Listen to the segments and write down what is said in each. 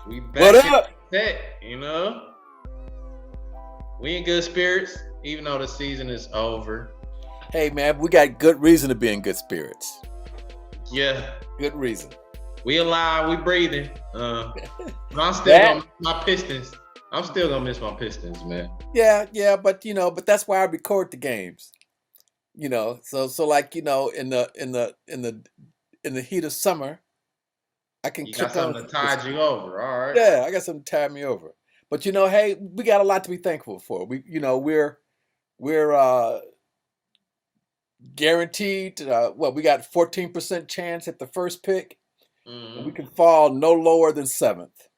We What back in up? set, you know. We in good spirits, even though the season is over. Hey man, we got good reason to be in good spirits. Yeah, Good reason. we alive, we breathing. But I'm still That gonna miss my Pistons. I'm still gonna miss my Pistons, man. yeah, but but that's why I record the games. So like in the heat of summer, I can You got click on something to tide you over, all right? yeah, I got something to tie me over. But hey, we got a lot to be thankful for. We're guaranteed we got 14% chance at the first pick, and we Mm-hmm. can fall no lower than seventh.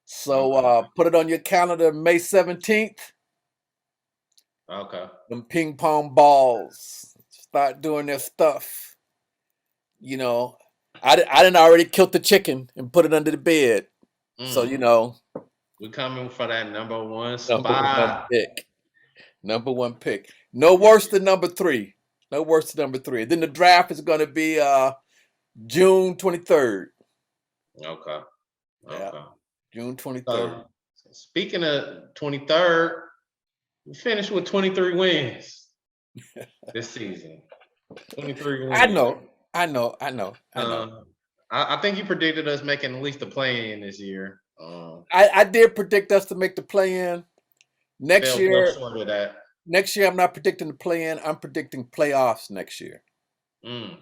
So Okay, put it on your calendar, May 17th. okay. Them ping pong balls start doing their stuff. You know, I didn't already kill the chicken and put it under the bed. So Mm. We coming for that number one number one spot. pick, number one pick. No worse than number three. No worse than number three. Then the draft is going to be June 23rd. Okay, Yeah, okay. June 23rd. So speaking of 23rd, we finished with 23 wins this season. 23 I wins. know, I know. Uh, I think you predicted us making at least a play in this year. I did predict us to make the play in next Fell well year. short of that. Next year, I'm not predicting the play in. I'm predicting playoffs next year Mm.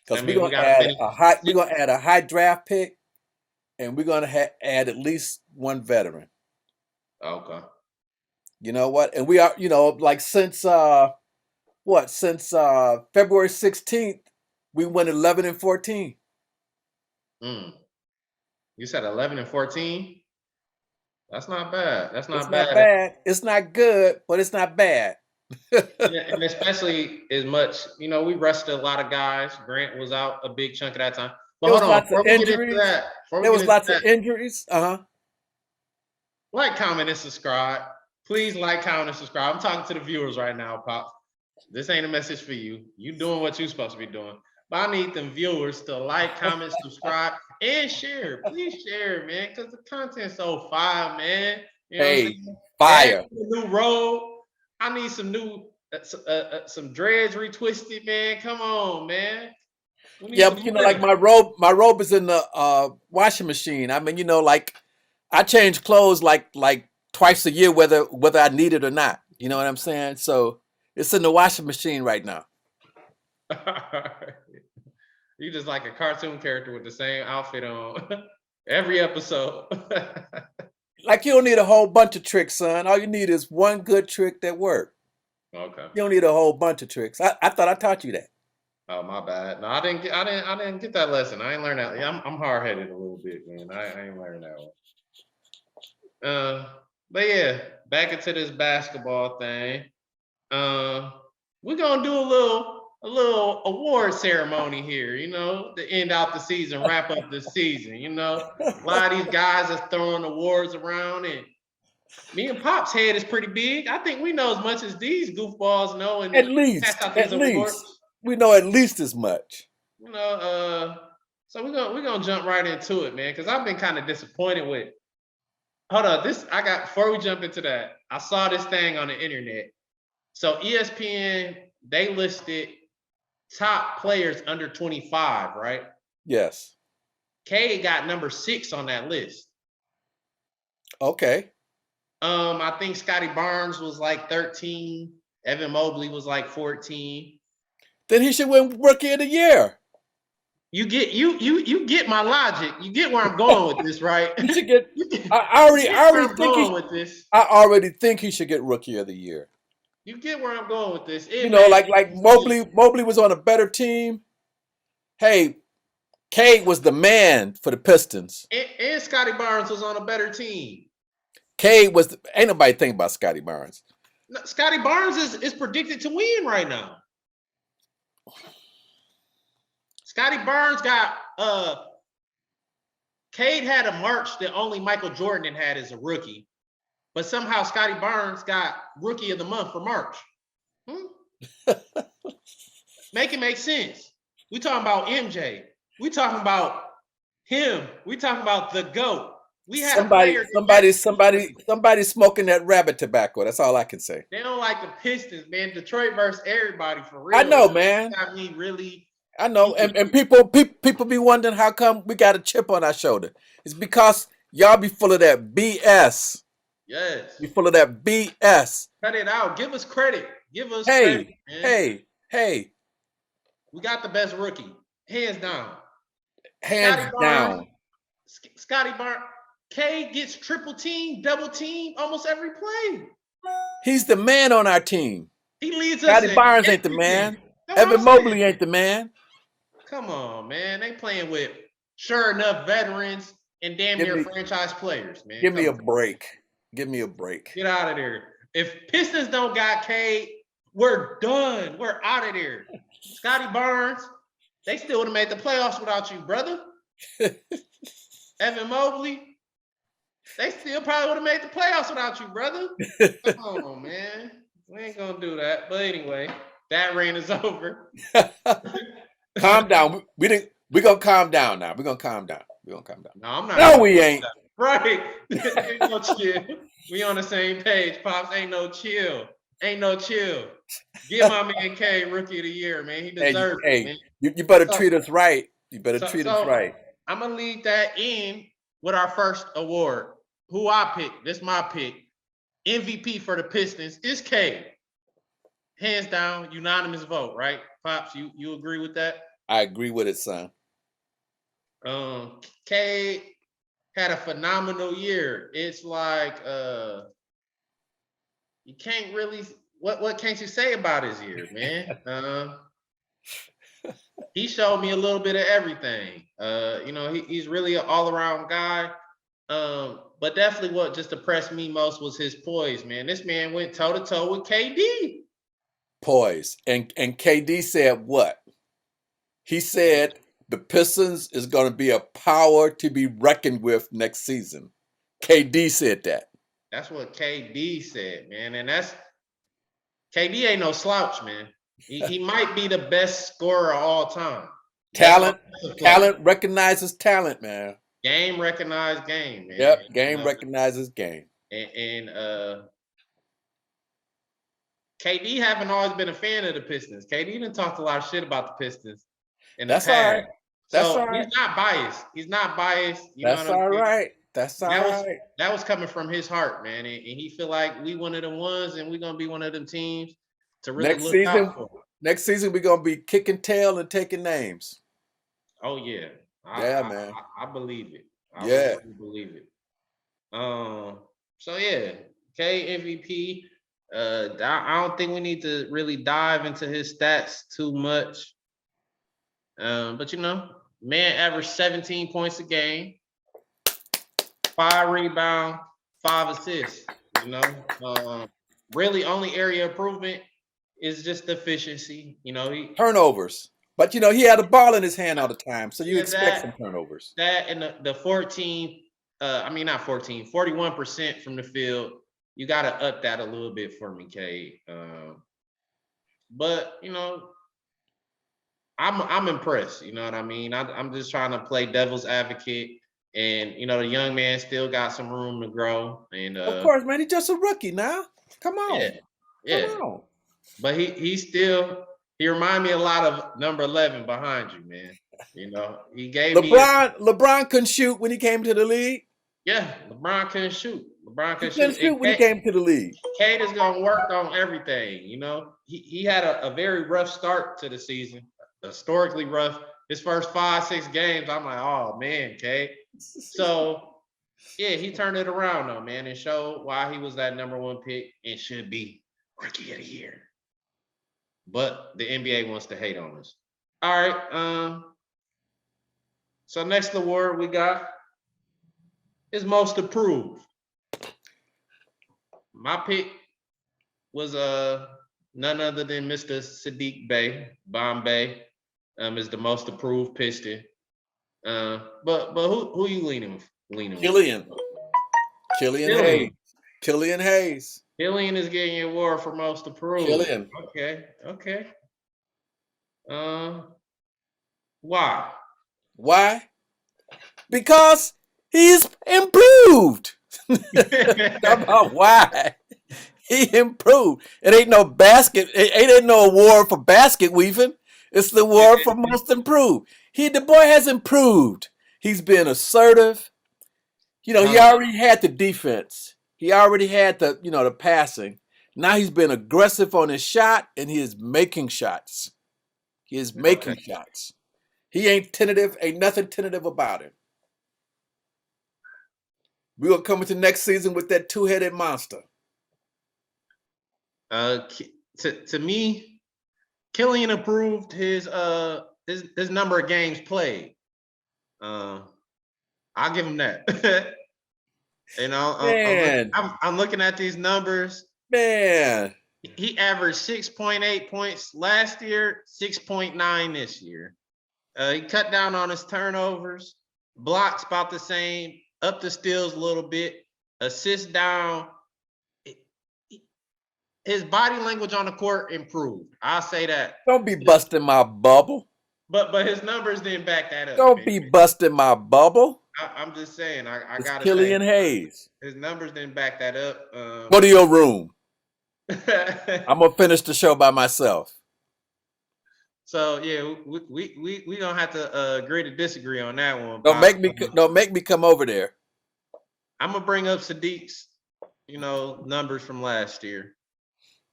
because That means we got to finish. we're gonna add a high draft pick, and we're gonna add at least one veteran. Okay. You know what? And we are, like since February 16th, we went 11-14. Mm. You said 11 and 14. That's not bad. That's It's not not bad. bad. It's not good, but it's not bad. Yeah, and especially as much, we rested a lot of guys. Grant was out a big chunk of that time. But There hold was on, lots of before we get into injuries. that, before we There get was into lots of that, injuries. Uh huh. like, comment, and subscribe. Please like, comment, and subscribe. I'm talking to the viewers right now, Pops. This ain't a message for you. You doing what you're supposed to be doing. But I need them viewers to like, comment, subscribe, and share. Please share, man, because the content's so fire, man. You know what I'm Hey, saying? Add fire. to the new road. I need some new, some dreads retwisted, man. Come on, man. We need Yeah, some but like flair. my robe is in the washing machine. I mean, like I change clothes like twice a year, whether I need it or not. You know what I'm saying? So it's in the washing machine right now. You just like a cartoon character with the same outfit on every episode. Like you don't need a whole bunch of tricks, son. All you need is one good trick that works. Okay. You don't need a whole bunch of tricks. I thought I taught you that. Oh, my bad. No, I didn't get that lesson. I ain't learned that. Yeah, I'm hard headed a little bit, man. I ain't learned that one. Uh, but yeah, back into this basketball thing. Uh, we're gonna do a little award ceremony here. To end out the season, wrap up the season. A lot of these guys are throwing awards around, and me and Pop's head is pretty big. I think we know as much as these goofballs know, and At to pass least, out these at awards. least we know at least as much. You know, so we're gonna jump right into it, man, because I've been kind of disappointed with. Hold on, this I got before we jump into that. I saw this thing on the internet. So ESPN, they listed top players under 25, right? Yes. K got number 6 on that list. Okay. I think Scotty Barnes was like 13. Evan Mobley was like 14. Then he should win Rookie of the Year. You get my logic. You get where I'm going with this, right? He should get. you, get, I you already, get I where already I'm think going he. with this. I already think he should get Rookie of the Year. You get where I'm going with this. It made Like Mobley was on a better team. Hey, Cade was the man for the Pistons. and Scotty Barnes was on a better team. Cade was. Ain't nobody thinking about Scotty Barnes. No, Scotty Barnes is predicted to win right now. Scotty Barnes got Cade had a March that only Michael Jordan had as a rookie, but somehow Scotty Barnes got Rookie of the Month for March. Make it make sense. We talking about MJ. We talking about him. We talking about the GOAT. We had a player that Somebody smoking that rabbit tobacco. That's all I can say. they don't like the Pistons, man. Detroit versus everybody for I real. know, Man. man. Got me really I know. deep. And people be wondering how come we got a chip on our shoulder. It's because y'all be full of that BS. Yes. Be full of that BS. Cut it out. Give us credit. Give us credit, Hey, man. hey. We got the best rookie. Hands down. Hands down. Scotty Barnes. K gets triple team, double team almost every play. He's the man on our team. He leads us Scotty in Barnes ain't the everything. man. That's what Evan I'm Mobley saying. ain't the man. Come on, man. They playing with sure enough veterans and damn near franchise players, man. Give me a break. Give me a break. Get out of there. If Pistons don't got K, we're done. We're out of there. Scotty Barnes, they still would have made the playoffs without you, brother. Evan Mobley, they still probably would have made the playoffs without you, brother. Come on, man. We ain't gonna do that. But anyway, that reign is over. Calm down. We're gonna calm down now. We're gonna calm down. No, I'm not. No, we ain't. Right. Ain't no chill. We on the same page, Pops. Ain't no chill. Ain't no chill. Give my man K Rookie of the Year, man. He deserves it, man. You better treat us right. You better treat us right. I'm gonna lead that in with our first award. Who I picked. This is my pick. MVP for the Pistons is K. Hands down, unanimous vote, right? Pops, you agree with that? I agree with it, son. K had a phenomenal year. It's like you can't really what can't you say about his year, man? He showed me a little bit of everything. He's really an all-around guy. But definitely what just impressed me most was his poise, man. This man went toe-to-toe with KD. Poise. And KD said what? He said the Pistons is going to be a power to be reckoned with next season. KD said that. That's what KD said, man. And KD ain't no slouch, man. He might be the best scorer of all time. Talent recognizes talent, man. Game recognized game, man. Yep, game recognizes game. And KD haven't always been a fan of the Pistons. KD even talked a lot of shit about the Pistons in the past. All right. That's so all right. He's not biased. He's not biased. That's all right. That's all right. That was coming from his heart, man. And he feel like we one of them ones and we're gonna be one of them teams to really look out for. Next season we're gonna be kicking tail and taking names. Oh yeah. Man. I believe it. I really believe it. So yeah, K MVP. I don't think we need to really dive into his stats too much. But man averaged 17 points a game, 5 rebounds, 5 assists. Really only area improvement is just efficiency. Turnovers. But he had a ball in his hand all the time, so you expect some turnovers. That and the 41% from the field. You got to up that a little bit for me, K. But I'm impressed. You know what I mean? I'm just trying to play devil's advocate, and the young man still got some room to grow. And of course, man, he's just a rookie now. Come on, yeah. Come on. But he remind me a lot of number 11 behind you, man. He gave LeBron couldn't shoot when he came to the league. Yeah, LeBron couldn't shoot. He couldn't shoot when he came to the league. Cade is gonna work on everything. He had a very rough start to the season, historically rough. His first 5-6 games, I'm like, oh man, Cade. So yeah, he turned it around though, man, and showed why he was that number 1 pick and should be Rookie of the Year. But the NBA wants to hate on us. All right. So next award we got is Most Improved. My pick was none other than Mr. Sadiq Bey. Bombay is the Most Improved Piston. But who you leaning with? Killian Hayes. Killian Hayes. Killian is getting an award for Most Improved. Killian. Okay. Why? Why? Because He's improved. Talk about why. He improved. It ain't no basket. It ain't no award for basket weaving. It's the award for most improved. The boy has improved. He's been assertive. He Hold on. already had the defense. He already had the passing. Now he's been aggressive on his shot, and he is making shots. He is Okay. making shots. He ain't tentative. Ain't nothing tentative about him. We're gonna come into next season with that two-headed monster. To me, Killian improved his number of games played. I'll give him that. Man, I'm looking at these numbers. man. He averaged 6.8 points last year, 6.9 this year. He cut down on his turnovers, blocks about the same, up the steals a little bit, assists down. His body language on the court improved. I'll say that. Don't be busting my bubble. But his numbers didn't back that up. Don't Man. be busting my bubble. I'm just saying. I It's gotta Killian say Hayes. his numbers didn't back that up. Go to your room. I'm gonna finish the show by myself. So yeah, we gonna have to agree to disagree on that one. Don't make me come over there. I'm gonna bring up Sadiq's, numbers from last year.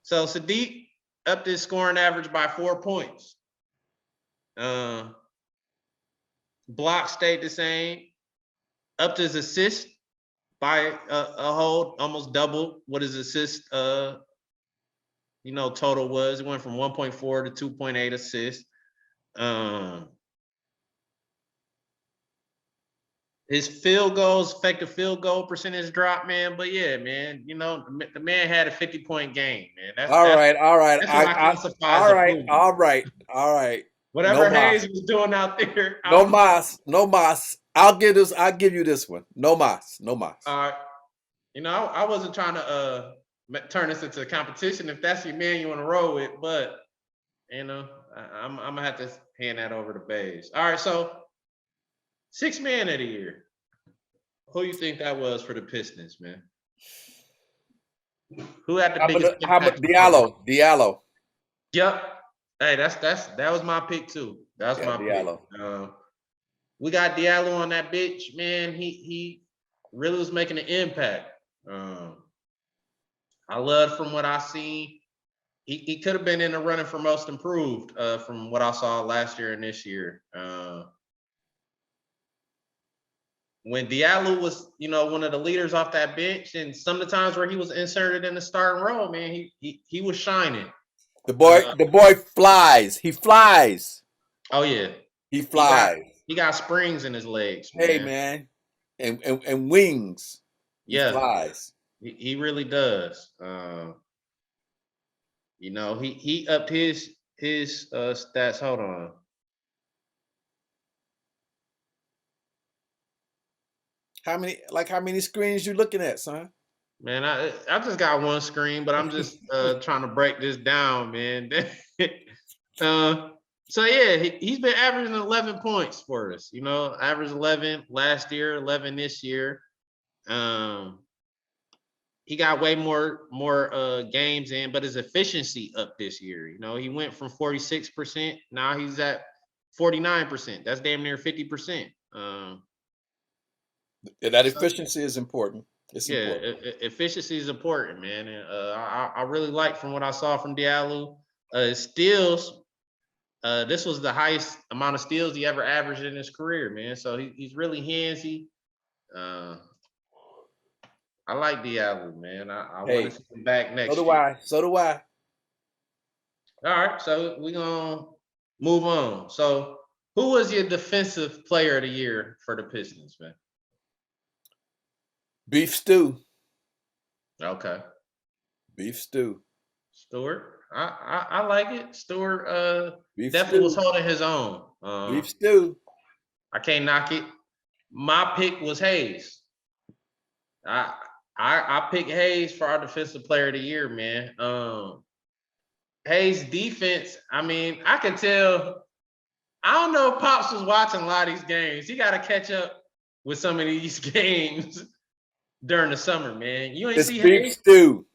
So Sadiq upped his scoring average by 4 points. Block stayed the same. Upped his assist by a whole almost double what his assist total was. It went from 1.4 to 2.8 assists. His effective field goal percentage dropped, man. But yeah, man, the man had a 50-point game, man. All right. That's what I classify as improvement. All right. Whatever Hayes was doing out there. No mas. I'll give you this one. No mas. All right. I wasn't trying to turn this into a competition. If that's your man you want to roll with, but I'm gonna have to hand that over to Bays. All right, so 6th man of the year. Who you think that was for the Pistons, man? Who had the biggest impact? Diallo. Yep. Hey, that was my pick too. That's my Diallo. Pick. We got Diallo on that bitch, man. He really was making an impact. I loved from what I seen. He could have been in the running for most improved from what I saw last year and this year. When Diallo was, one of the leaders off that bench, and some of the times where he was inserted in the starting role, man, he was shining. The boy flies. He flies. Oh yeah, he flies. He got springs in his legs. Man. Hey man, and wings. He flies. He really does. He upped his stats. Hold on. How many screens you looking at, son? Man, I just got one screen, but I'm just trying to break this down, man. So yeah, he's been averaging 11 points for us. Average 11 last year, 11 this year. He got way more games in, but his efficiency up this year. He went from 46%. Now he's at 49%. That's damn near 50%. That efficiency is important. Important. Efficiency is important, man. And I really like from what I saw from Diallo. Steals. This was the highest amount of steals he ever averaged in his career, man. So he's really handsy. I like Diallo, man. I want to see him back next year. So do I. All right, so we're gonna move on. So who was your defensive player of the year for the Pistons, man? Beef stew. Okay. Beef stew. Stewart. I like it. Stewart definitely stew. was holding his own. Beef stew. I can't knock it. My pick was Hayes. I picked Hayes for our defensive player of the year, man. Hayes' defense, I can tell. I don't know if Pops was watching a lot of these games. He got to catch up with some of these games during the summer, man. You ain't It's see beef Hayes. stew.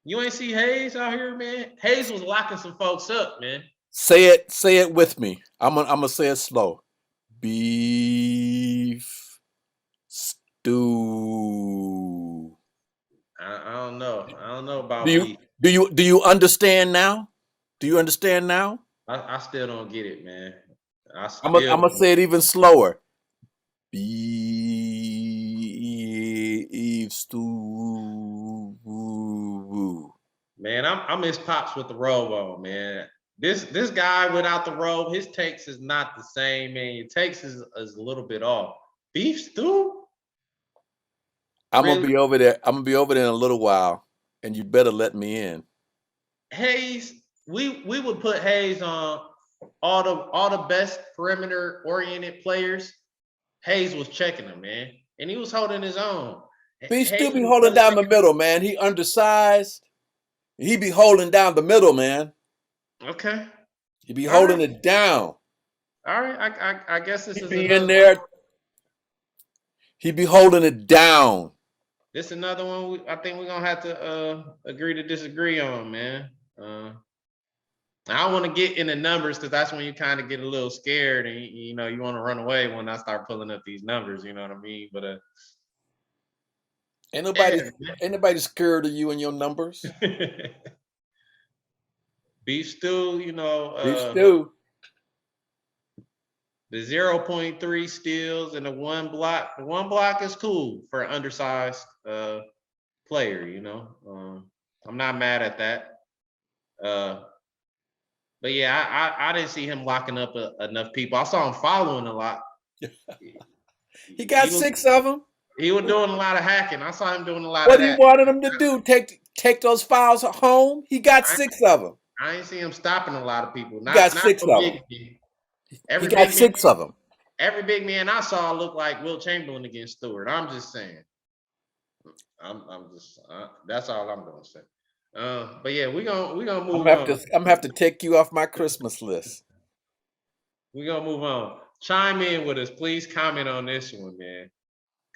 You ain't see Hayes out here, man. Hayes was locking some folks up, man. Say it with me. I'm gonna say it slow. Beef stew. I don't know. I don't know Do about you beef. do you understand now? Do you understand now? I still don't get it, man. I I'm still gonna say it even slower. Beef stew. man, I miss Pops with the robe on, man. This guy without the robe, his takes is not the same, man. Your takes is a little bit off. Beef stew? I'm gonna Really? be over there. I'm gonna be over there in a little while, and you better let me in. Hayes, we would put Hayes on all the best perimeter oriented players. Hayes was checking them, man, and he was holding his own. He still Hayes be was holding down the underrated. middle, man. He undersized. He be holding down the middle, man. Okay, He be all holding right, it down. all right. I guess this He is be in another one. there. He be holding it down. This is another one. I think we're gonna have to agree to disagree on, man. I don't want to get into numbers because that's when you kind of get a little scared and you know you want to run away when I start pulling up these numbers. You know what I mean? But Ain't nobody, yeah, ain't nobody scared of you and your numbers. beef stew. You know, Beef stew. the 0.3 steals and the one block. The one block is cool for an undersized player. You know, I'm not mad at that. Uh, but yeah, I didn't see him locking up enough people. I saw him following a lot. He got He was 6 of them. he was doing a lot of hacking. I saw him doing a lot What of do you that. wanted him to do? Take those files home? He got I, 6 of them. I ain't see him stopping a lot of people. He got Not 6 no of big them. man. He Every got big man, 6 of them. every big man I saw looked like Will Chamberlain against Stewart. I'm just saying. I'm just that's all I'm gonna say. But yeah, we gonna move on. I'm gonna have to take you off my Christmas list. We gonna move on. Chime in with us, please. Comment on this one, man.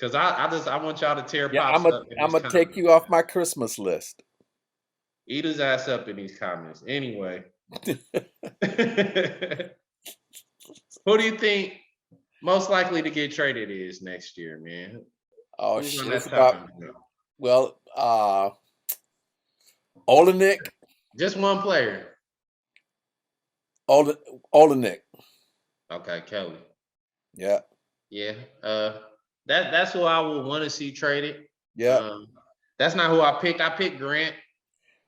Cause I want y'all to tear Yeah, Pops up in I'm this gonna take comment. you off my Christmas list. Eat his ass up in these comments. Anyway, who do you think most likely to get traded is next year, man? Oh Who's on shit! It's that about chopping block? well, Olenek, Just one player. Olenek. Okay, Kelly. Yeah, Yeah. That's who I would want to see traded. yeah. Um, that's not who I picked. I picked Grant.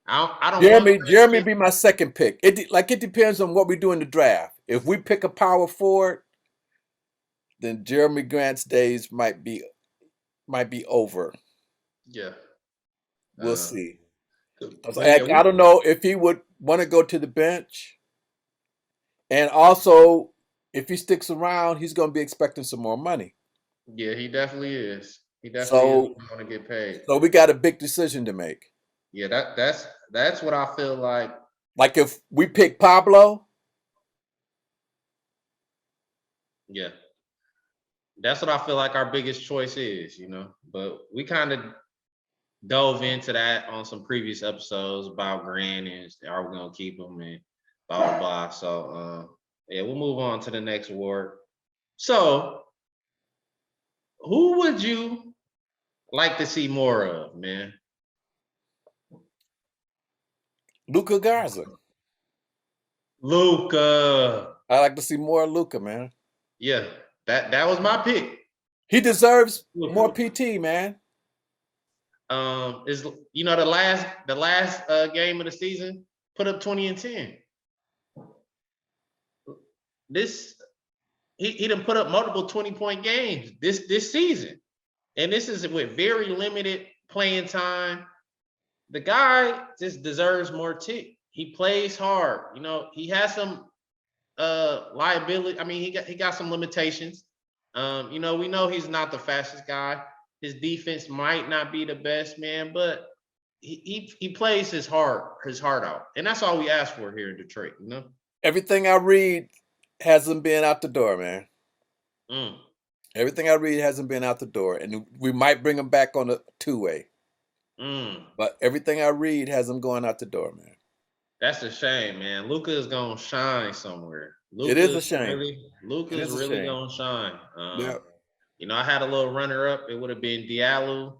I don't want Jeremy Grant. be my second pick. It depends on what we do in the draft. If we pick a power forward, then Jeremy Grant's days might be over. Yeah. We'll Uh, see. 'Cause but yeah, I don't know if he would want to go to the bench, and also if he sticks around, he's going to be expecting some more money. yeah, he definitely is. He definitely is So going to get paid. so we got a big decision to make. Yeah, that's what I feel like. Like if we pick Pablo, Yeah, that's what I feel like our biggest choice is. But we kind of dove into that on some previous episodes about Grant and are we gonna keep him and blah blah blah. So yeah, we'll move on to the next award. So who would you like to see more of, man? Luca Garza. Luca. I like to see more of Luca, man. Yeah, that was my pick. He deserves more Luka. PT, man. Is the last game of the season put up 20 and 10. This he done put up multiple 20-point games this season. And this is with very limited playing time. The guy just deserves more tick. He plays hard. He has some liability. I mean, he got some limitations. We know he's not the fastest guy. His defense might not be the best, man, but he plays his heart out. And that's all we ask for here in Detroit. Everything I read hasn't been out the door, man. Mm. Everything I read hasn't been out the door, and we might bring him back on a two-way. Mm, But everything I read has him going out the door, man. that's a shame, man. Luca is gonna shine somewhere. It is a shame. It Luca's is a really shame. gonna shine. Yeah. I had a little runner up. It would have been Diallo.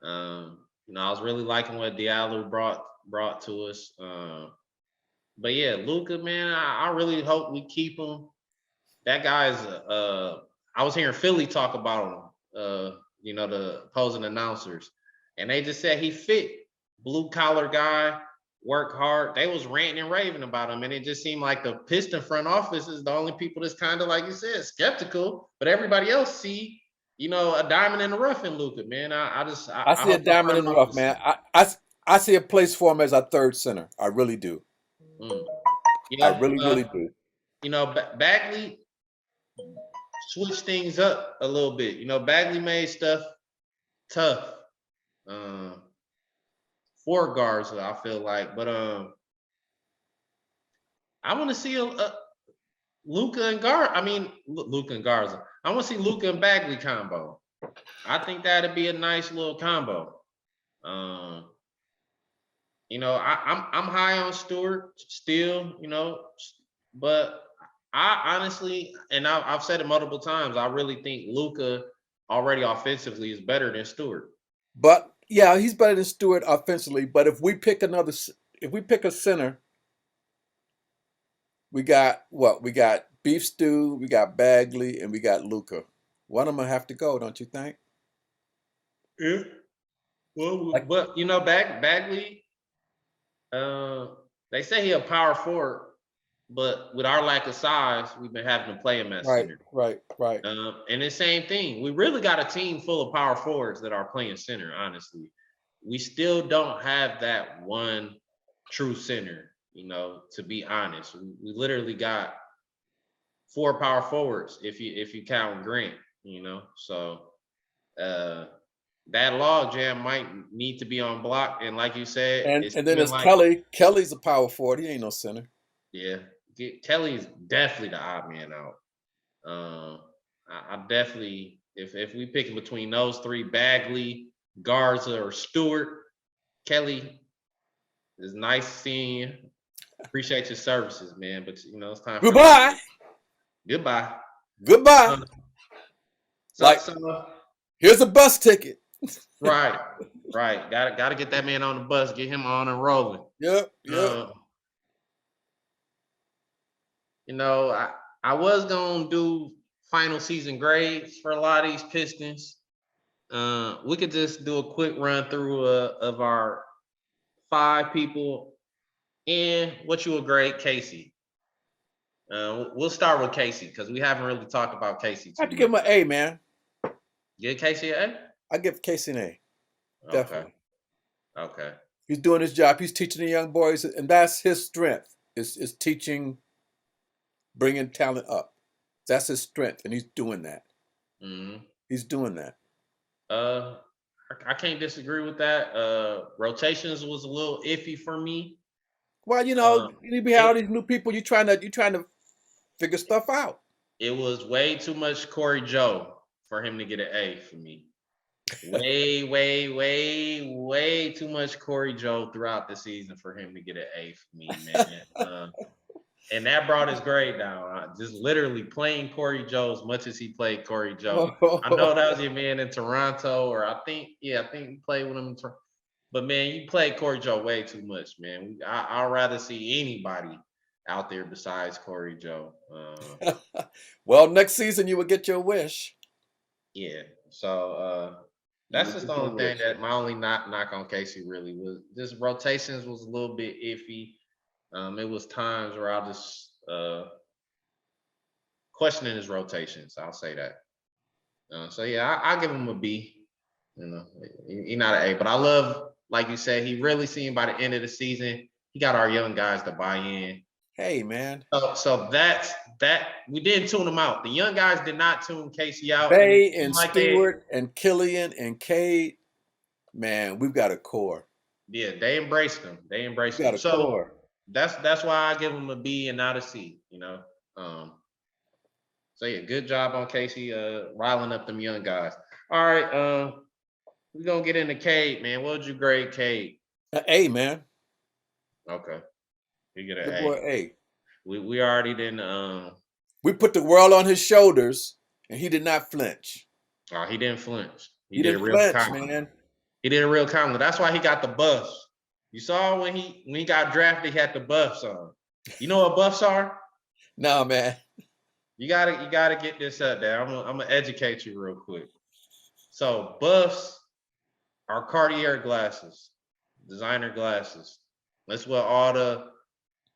I was really liking what Diallo brought to us. But yeah, Luca, man, I really hope we keep him. That guy's I was hearing Philly talk about him, the opposing announcers, and they just said he fit, blue collar guy, work hard. They was ranting and raving about him, and it just seemed like the Piston front office is the only people that's kind of, like you said, skeptical, but everybody else see, a diamond in the rough in Luka, man. I I see a hope the diamond front in the rough, office man. see. I see a place for him as our third center. I really do. Mm. I Yeah, really, really do. Bagley switch things up a little bit. Bagley made stuff tough. Um, Four guards, I feel like, but I want to see a Luca and Gar. I mean, Luca and Garza. I want to see Luca and Bagley combo. I think that'd be a nice little combo. Um, I'm high on Stewart still. But I honestly, and I've said it multiple times, I really think Luca already offensively is better than Stewart. But yeah, he's better than Stewart offensively. But if we pick a center, we got what? We got Beef Stew, we got Bagley, and we got Luca. One of them have to go, don't you think? Yeah. Well, Like, but Bagley, uh, they say he a power forward, but with our lack of size, we've been having to play him at right, center. right, right. And the same thing, we really got a team full of power forwards that are playing center. Honestly, we still don't have that one true center. To be honest, we literally got four power forwards if you count Grant. So uh, that log jam might need to be on block. And like you said, And it's and then even there's like, Kelly. Kelly's a power forward. He ain't no center. yeah, Kelly's definitely the odd man out. I definitely, if we pick between those three, Bagley, Garza, or Stewart, Kelly, is nice seeing you. Appreciate your services, man. But it's time for me. Goodbye. Goodbye. Goodbye. Uh, so, Like, so here's a bus ticket. right, right. Gotta get that man on the bus, get him on and rolling. Yep, yep. Uh, I was gonna do final season grades for a lot of these Pistons. We could just do a quick run through of our five people and what you would grade Casey. We'll start with Casey because we haven't really talked about Casey I too have to give much. him an A, man. Give Casey an I give Casey an A. A? Okay. Definitely. Okay. He's doing his job. He's teaching the young boys, and that's his strength. Is teaching, bringing talent up. That's his strength, and he's doing that. hmm He's doing that. Uh, I can't disagree with that. Rotations was a little iffy for me. Well, you be all It these new people. You trying to figure stuff out. it was way too much Corey Joe for him to get an A for me. Way, way, way, way too much Corey Joe throughout the season for him to get an A for me, man. And that brought his grade down. Just literally playing Corey Joe as much as he played Corey Joe. I know that was your man in Toronto, or I think you played with him in Toronto. But man, you played Corey Joe way too much, man. I'd rather see anybody out there besides Corey Joe. Well, next season you will get your wish. Yeah. So You that's will just the get your only thing wish. that my only knock on Casey really was. Just rotations was a little bit iffy. It was times where I just questioning his rotations. I'll say that. So yeah, I give him a B. He not an A, but I love, like you said, he really seen by the end of the season, he got our young guys to buy in. Hey, man. So that's that. We didn't tune them out. The young guys did not tune Casey out, and it Bay seemed and like they, Stewart and Killian and Cade, man, we've got a core. yeah, they embraced him. They We embraced got him. a So core. that's why I give him a B and not a C. Um, So yeah, good job on Casey riling up them young guys. All right, we're gonna get into Cade, man. What would you grade Cade? An A, man. Okay, you get an The boy A. A. We already didn't We put the world on his shoulders, and he did not flinch. oh, he didn't flinch. He He did didn't real flinch, calm. man. He did a real calm. That's why he got the buffs. You saw when he got drafted, he had the buffs on. You know what buffs are? No, man. You gotta get this up there. I'm gonna educate you real quick. So buffs are Cartier glasses, designer glasses. That's what all the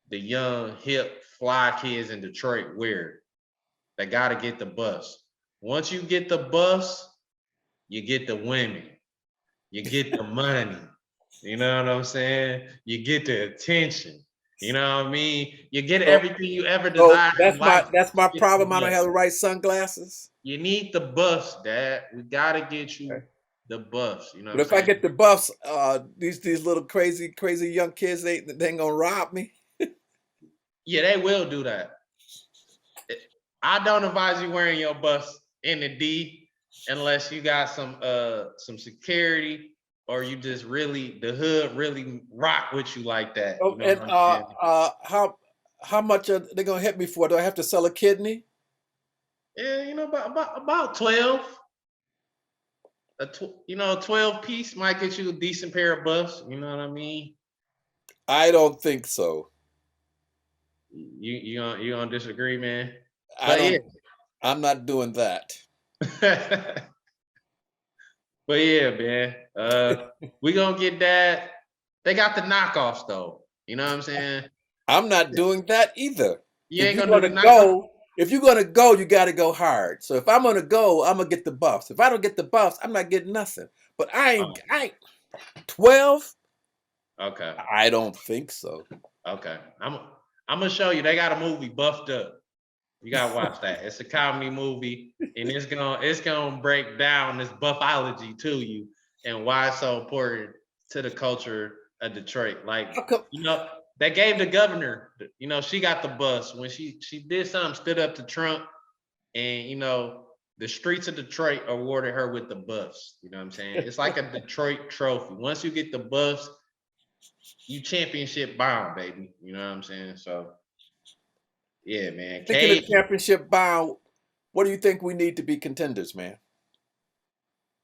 young, hip, fly kids in Detroit wear. They gotta get the buffs. Once you get the buffs, you get the women, you get the money. You know what I'm saying? You get the attention. You know what I mean? You get So, everything you ever so desired in that's my life. that's my Get the problem. I don't have buffs. the right sunglasses. You need the buffs, Dad. We gotta get you Okay. the buffs. You know what But I'm if I saying? get the buffs, these little crazy young kids, they ain't gonna rob me. Yeah, they will do that. I don't advise you wearing your buffs in the D unless you got some security or you just really the hood really rock with you like that. You Oh, know and what I'm saying? how much are they gonna hit me for? Do I have to sell a kidney? Yeah, you know about 12. 12 piece might get you a decent pair of buffs. You know what I mean? I don't think so. You gonna disagree, man? I But yeah. don't. I'm not doing that. But yeah, man. We gonna get that. They got the knockoffs though. You know what I'm saying? I'm not doing that either. You If ain't you're gonna do gonna the knockoff? go, if you're gonna go, you got to go hard. So if I'm gonna go, I'm gonna get the buffs. If I don't get the buffs, I'm not getting nothing. But Oh, I ain't 12. okay. I don't think so. Okay. I'm gonna show you. They got a movie Buffed Up. You gotta watch that. It's a comedy movie, and it's gonna break down this buffology to you and why it's so important to the culture of Detroit. Like, How come? they gave the governor, she got the bus when she did something, stood up to Trump, and the streets of Detroit awarded her with the buffs. You know what I'm saying? It's like a Detroit trophy. Once you get the buffs, you championship bound, baby. You know what I'm saying? So yeah, man. Thinking of Cade, championship bound, what do you think we need to be contenders, man?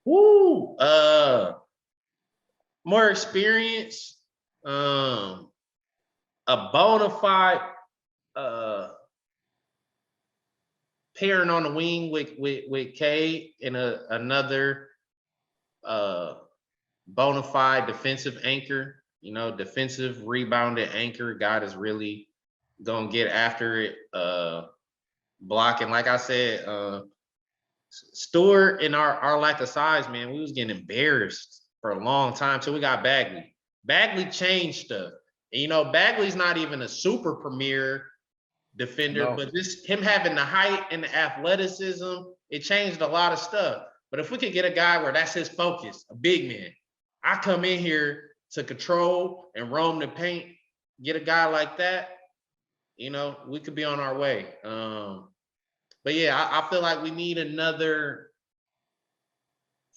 woo, more experience, um, a bona fide pairing on the wing with Cade and another uh bona fide defensive anchor, defensive rebounded anchor. God is really gonna get after it, blocking. Like I said, Stewart and our lack of size, man, we was getting embarrassed for a long time till we got Bagley. Bagley changed stuff. And, Bagley's not even a super premier defender, No. but just him having the height and the athleticism, it changed a lot of stuff. But if we could get a guy where that's his focus, a big man, I come in here to control and roam the paint, get a guy like that, we could be on our way. But yeah, I feel like we need another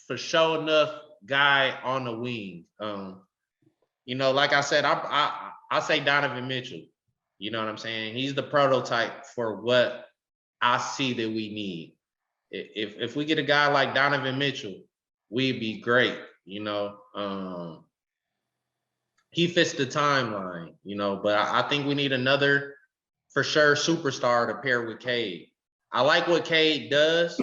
for sure enough guy on the wing. Like I said, I say Donovan Mitchell. You know what I'm saying? He's the prototype for what I see that we need. If we get a guy like Donovan Mitchell, we'd be great. He fits the timeline. But I think we need another for sure superstar to pair with Cade. I like what Cade does.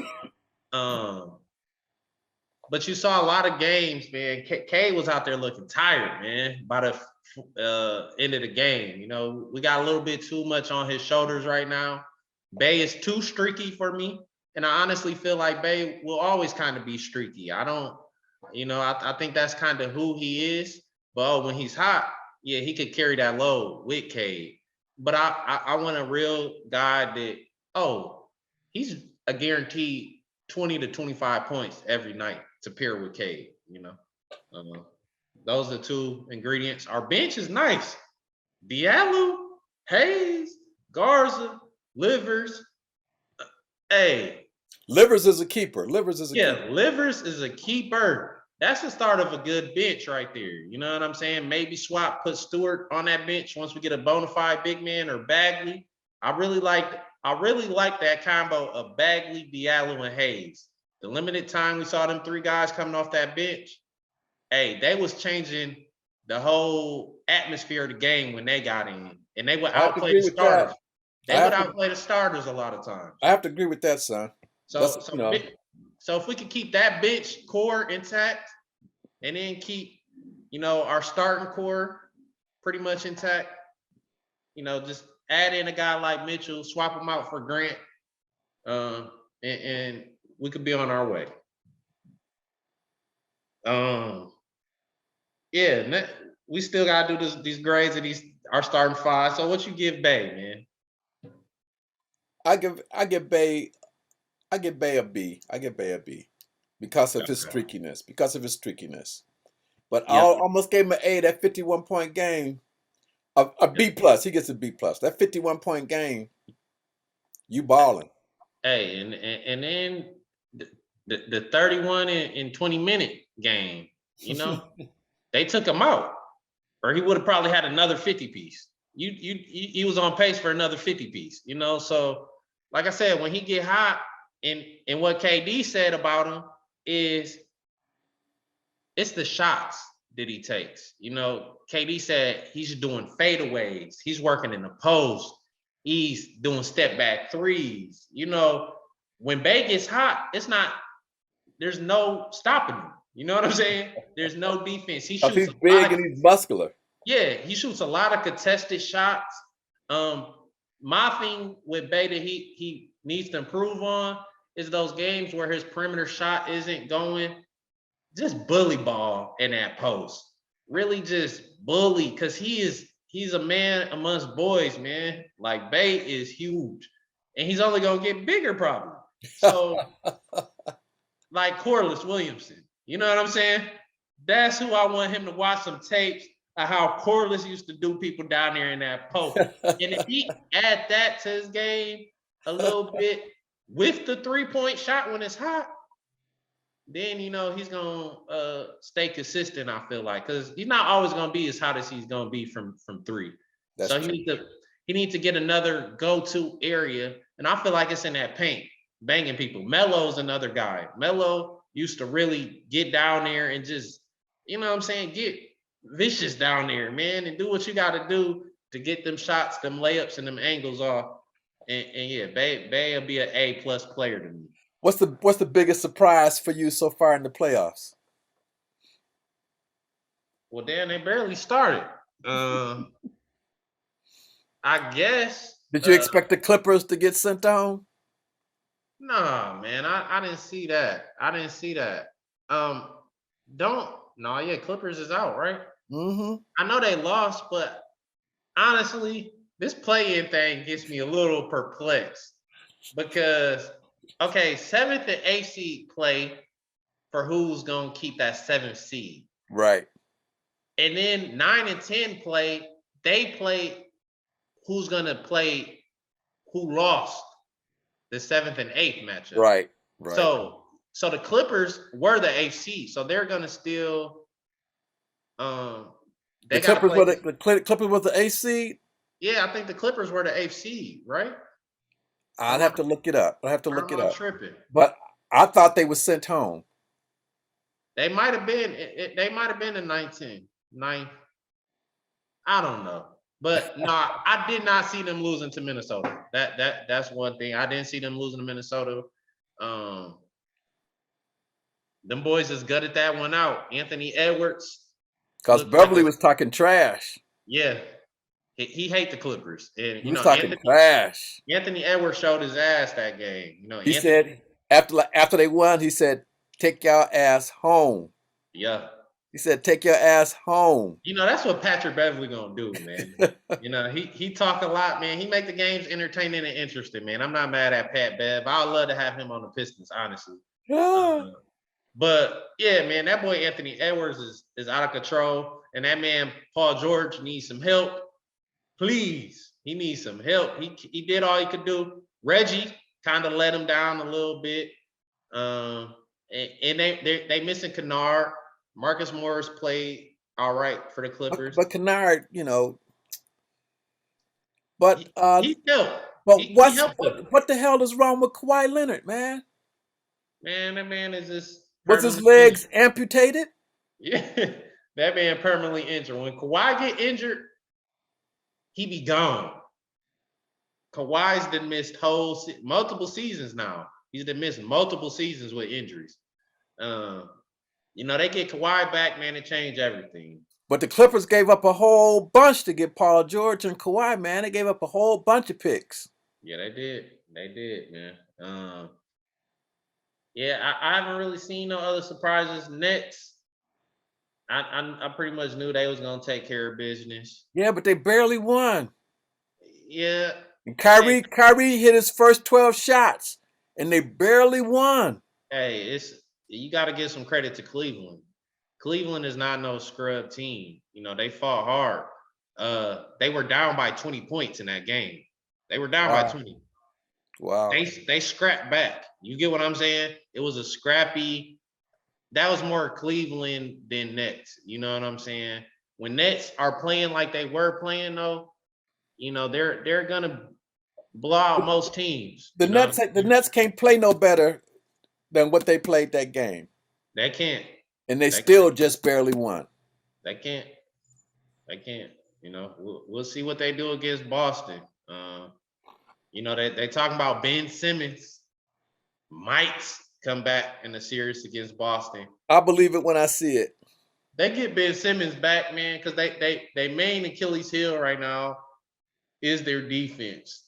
But you saw a lot of games, man. Cade was out there looking tired, man, by the end of the game. We got a little bit too much on his shoulders right now. Bay is too streaky for me. And I honestly feel like Bay will always kind of be streaky. I don't, I think that's kind of who he is. But when he's hot, yeah, he could carry that load with Cade. But I want a real guy that, he's a guaranteed 20 to 25 points every night to pair with Cade. Those are two ingredients. Our bench is nice. Diallo, Hayes, Garza, Livers. Hey, Livers is a keeper. Livers is a yeah, keeper. Livers is a keeper. That's the start of a good bench right there. You know what I'm saying? Maybe swap, put Stewart on that bench once we get a bona fide big man or Bagley. I really like that combo of Bagley, Diallo, and Hayes. The limited time we saw them three guys coming off that bench, hey, they was changing the whole atmosphere of the game when they got in, and they would I have to outplay agree the with that. starters. They would outplay the starters a lot of times. I have to agree with that, son. That's So, so if we could keep that bench core intact, and then keep, our starting core pretty much intact, just add in a guy like Mitchell, swap him out for Grant, and we could be on our way. Yeah, we still gotta do these grades of our starting five. So what you give Bay, man? I give Bay a B. I give Bay a B because of his streakiness. But I Yep. almost gave him an A. That 51-point game, a B plus. He gets a B plus. That 51-point game, you balling. Hey, and then the 31 and 20-minute game, they took him out, or he would have probably had another 50 piece. He was on pace for another 50 piece, So, like I said, when he get hot, and what KD said about him is it's the shots that he takes. KD said he's doing fadeaways, he's working in the post, he's doing step back threes. When Bay gets hot, there's no stopping him. You know what I'm saying? There's no defense. He shoots he's big and he's muscular. Yeah, he shoots a lot of contested shots. My thing with Bay that he needs to improve on is those games where his perimeter shot isn't going. Just bully ball in that post. Really just bully, because he's a man amongst boys, man. Like, Bay is huge. And he's only gonna get bigger probably. So like Corliss Williamson. You know what I'm saying? That's who I want him to watch some tapes of how Corliss used to do people down there in that post. And if he add that to his game a little bit with the 3-point shot when it's hot, then he's gonna stay consistent. I feel like, because he's not always gonna be as hot as he's gonna be from three. So he needs to get another go-to area, and I feel like it's in that paint, banging people. Melo's another guy. Melo used to really get down there and just, get vicious down there, man, and do what you got to do to get them shots, them layups, and them angles off. And yeah, Bay will be an A+ player to me. What's the biggest surprise for you so far in the playoffs? Well, damn, they barely started. I guess. Did you expect the Clippers to get sent home? Nah, man, I didn't see that. Clippers is out, right? Mm-hmm. I know they lost, but honestly, this play-in thing gets me a little perplexed because, okay, 7th and 8th seed play for who's gonna keep that 7th seed, right? And then 9 and 10 play, they play who's gonna play who lost the 7th and 8th matchup, right? So the Clippers were the 8th seed, so they're gonna still. The Clippers were the Clippers was the 8th seed. Yeah, I think the Clippers were the 8th seed, right? I'd have to look it up. Tripping. But I thought they were sent home. They might have been. They might have been in 19. 9th. I don't know. But no, I did not see them losing to Minnesota. That's one thing. I didn't see them losing to Minnesota. Them boys just gutted that one out. Anthony Edwards. Because Beverly was talking trash. Yeah. He hate the Clippers. And he was talking trash. Anthony Edwards showed his ass that game. He said after they won, he said, "Take your ass home." Yeah. He said, "Take your ass home." That's what Patrick Beverly gonna do, man. He talk a lot, man. He make the games entertaining and interesting, man. I'm not mad at Pat Bev. I'd love to have him on the Pistons, honestly. Yeah. But yeah, man, that boy Anthony Edwards is out of control, and that man Paul George needs some help. Please, he needs some help. He did all he could do. Reggie, kind of let him down a little bit. Um, and they missing Kennard. Marcus Morris played all right for the Clippers. But Kennard, but He helped. but He helped them. what the hell is wrong with Kawhi Leonard, man? Man, that man is just Was his permanently injured. legs amputated? Yeah, that man permanently injured. When Kawhi get injured, he be gone. Kawhi's been missed multiple seasons now. He's been missed multiple seasons with injuries. They get Kawhi back, man, it changed everything. But the Clippers gave up a whole bunch to get Paul George and Kawhi, man. They gave up a whole bunch of picks. Yeah, they did. They did, man. Yeah, I haven't really seen no other surprises. Nets, I pretty much knew they was gonna take care of business. Yeah, but they barely won. Yeah. And Kyrie hit his first 12 shots, and they barely won. Hey, you got to give some credit to Cleveland. Cleveland is not no scrub team. They fought hard. They were down by 20 points in that game. They were down by 20. Wow. They scrapped back. You get what I'm saying? It was a scrappy. That was more Cleveland than Nets. You know what I'm saying? When Nets are playing like they were playing, though, they're gonna blow out most teams. The Nets can't play no better than what they played that game. They can't. And they still just barely won. They can't. We'll see what they do against Boston. They talking about Ben Simmons might come back in the series against Boston. I believe it when I see it. They get Ben Simmons back, man, because they main Achilles heel right now is their defense.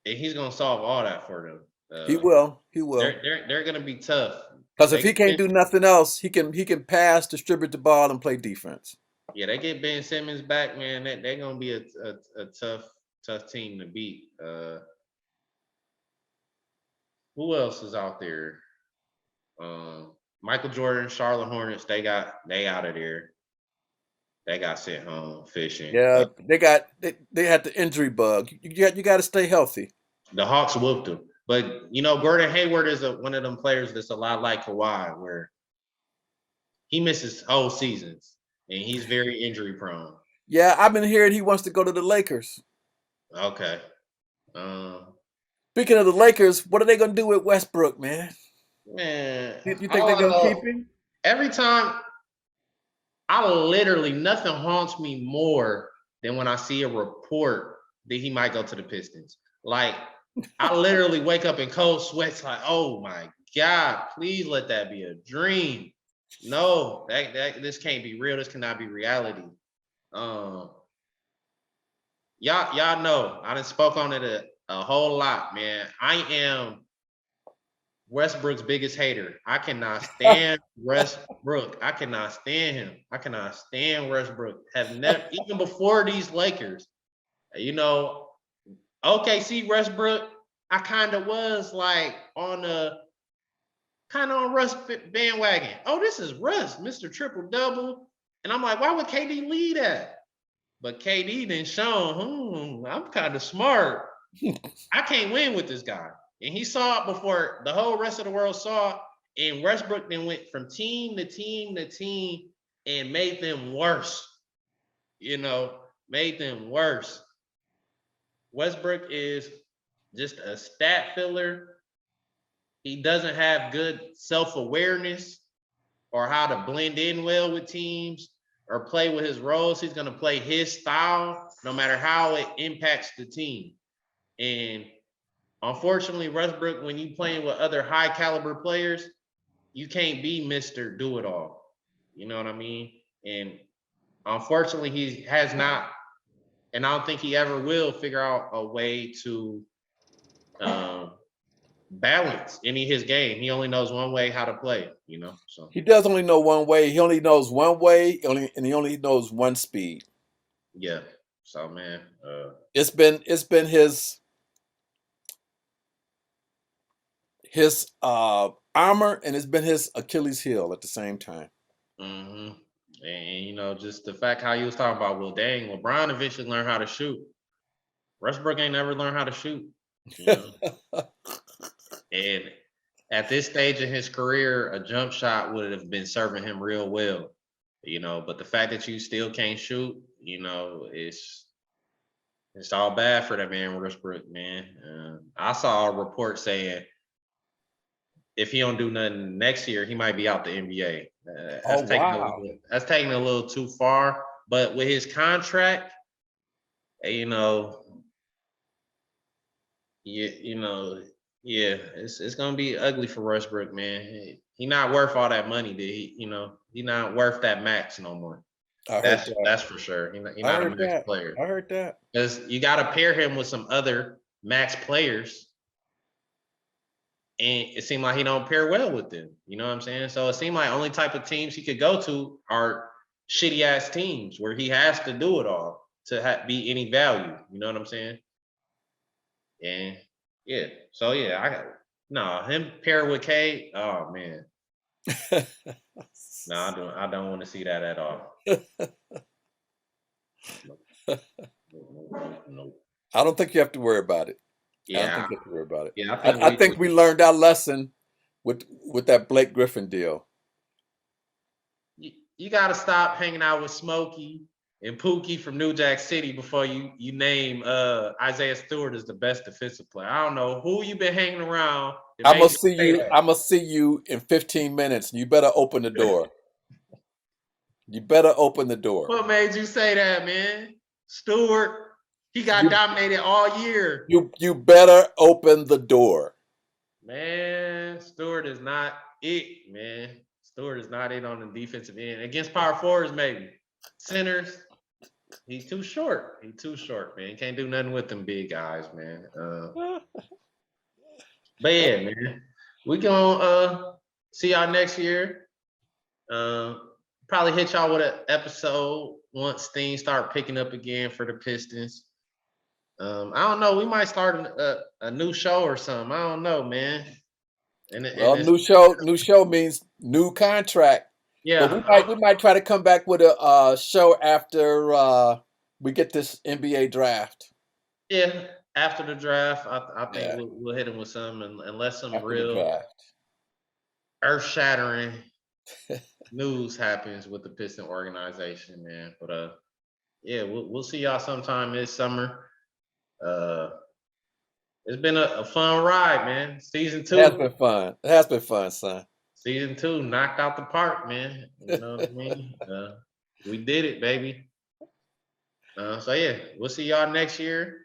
And he's gonna solve all that for them. He will. They're gonna be tough. Because if he can't do nothing else, he can pass, distribute the ball, and play defense. Yeah, they get Ben Simmons back, man. They're gonna be a tough team to beat. Who else is out there? Michael Jordan, Charlotte Hornets. They out of there. They got sent home fishing. Yeah, they had the injury bug. You got to stay healthy. The Hawks whooped them, but Gordon Hayward is one of them players that's a lot like Kawhi, where he misses whole seasons and he's very injury prone. Yeah, I've been hearing he wants to go to the Lakers. Okay. Speaking of the Lakers, what are they gonna do with Westbrook, man? Man, you think they're gonna keep him? Every time, nothing haunts me more than when I see a report that he might go to the Pistons. Like, I literally wake up in cold sweats, like, oh my God, please let that be a dream. No, this can't be real. This cannot be reality. Y'all know I done spoke on it a whole lot, man. I am Westbrook's biggest hater. I cannot stand Westbrook. I cannot stand him. I cannot stand Westbrook. Have never, even before these Lakers, OKC Westbrook, I kind of was like on Russ bandwagon. Oh, this is Russ, Mr. Triple Double. And I'm like, why would KD lead that? But KD then shown, I'm kind of smart. I can't win with this guy. And he saw it before the whole rest of the world saw it. And Westbrook then went from team to team to team and made them worse. Made them worse. Westbrook is just a stat filler. He doesn't have good self-awareness or how to blend in well with teams or play with his roles. He's going to play his style no matter how it impacts the team. And unfortunately, Westbrook, when you playing with other high caliber players, you can't be Mr. Do-It-All. You know what I mean? And unfortunately, he has not, and I don't think he ever will figure out a way to balance any of his game. He only knows one way how to play, So he does only know one way. He only knows one way, and he only knows one speed. Yeah. So man, it's been his armor, and it's been his Achilles heel at the same time. Mm-hmm. And just the fact how you was talking about, well, dang, LeBron eventually learned how to shoot. Westbrook ain't never learned how to shoot. You know, and at this stage in his career, a jump shot would have been serving him real well. You know, but the fact that you still can't shoot, you know, it's all bad for that man Westbrook, man. I saw a report saying if he don't do nothing next year, he might be out the NBA. Oh wow. That's taking a little too far. But with his contract, you know, you know, yeah, it's gonna be ugly for Westbrook, man. He not worth all that money. That he not worth that max no more. I heard that. That's for sure. He I not a heard max that. player I heard that. because you got to pair him with some other max players, and it seemed like he don't pair well with them. You know what I'm saying? So it seemed like only type of teams he could go to are shitty ass teams where he has to do it all to be any value. You know what I'm saying? And yeah, so yeah, I got no him pair with K. Oh man, no, I don't want to see that at all. No. I don't think you have to worry about it. I don't Yeah, think you have to worry about it. yeah, I think I think we learned our lesson with that Blake Griffin deal. you got to stop hanging out with Smokey and Pookie from New Jack City before you name Isaiah Stewart as the best defensive player. I don't know who you been hanging around. I'm gonna see you. I'm gonna see you in 15 minutes. You better open the door. You better open the door. What made you say that, man? Stewart, he got dominated all year. You better open the door. Man, Stewart is not it, man. Stewart is not it on the defensive end. Against power forwards, maybe. Centers, he's too short. He's too short, man. Can't do nothing with them big guys, man. But yeah, man. We gonna see y'all next year. Probably hit y'all with an episode once things start picking up again for the Pistons. I don't know. We might start a new show or something. I don't know, man. Well, new show means new contract. Yeah, but we might try to come back with a show after we get this NBA draft. Yeah, after the draft, I think we'll hit him with some, unless some After real earth-shattering news happens with the Piston organization, man. But yeah, we'll see y'all sometime this summer. It's been a fun ride, man. Season 2 It has been fun. It has been fun, son. Season 2 knocked out the park, man. You know what I mean? We did it, baby. So yeah, we'll see y'all next year.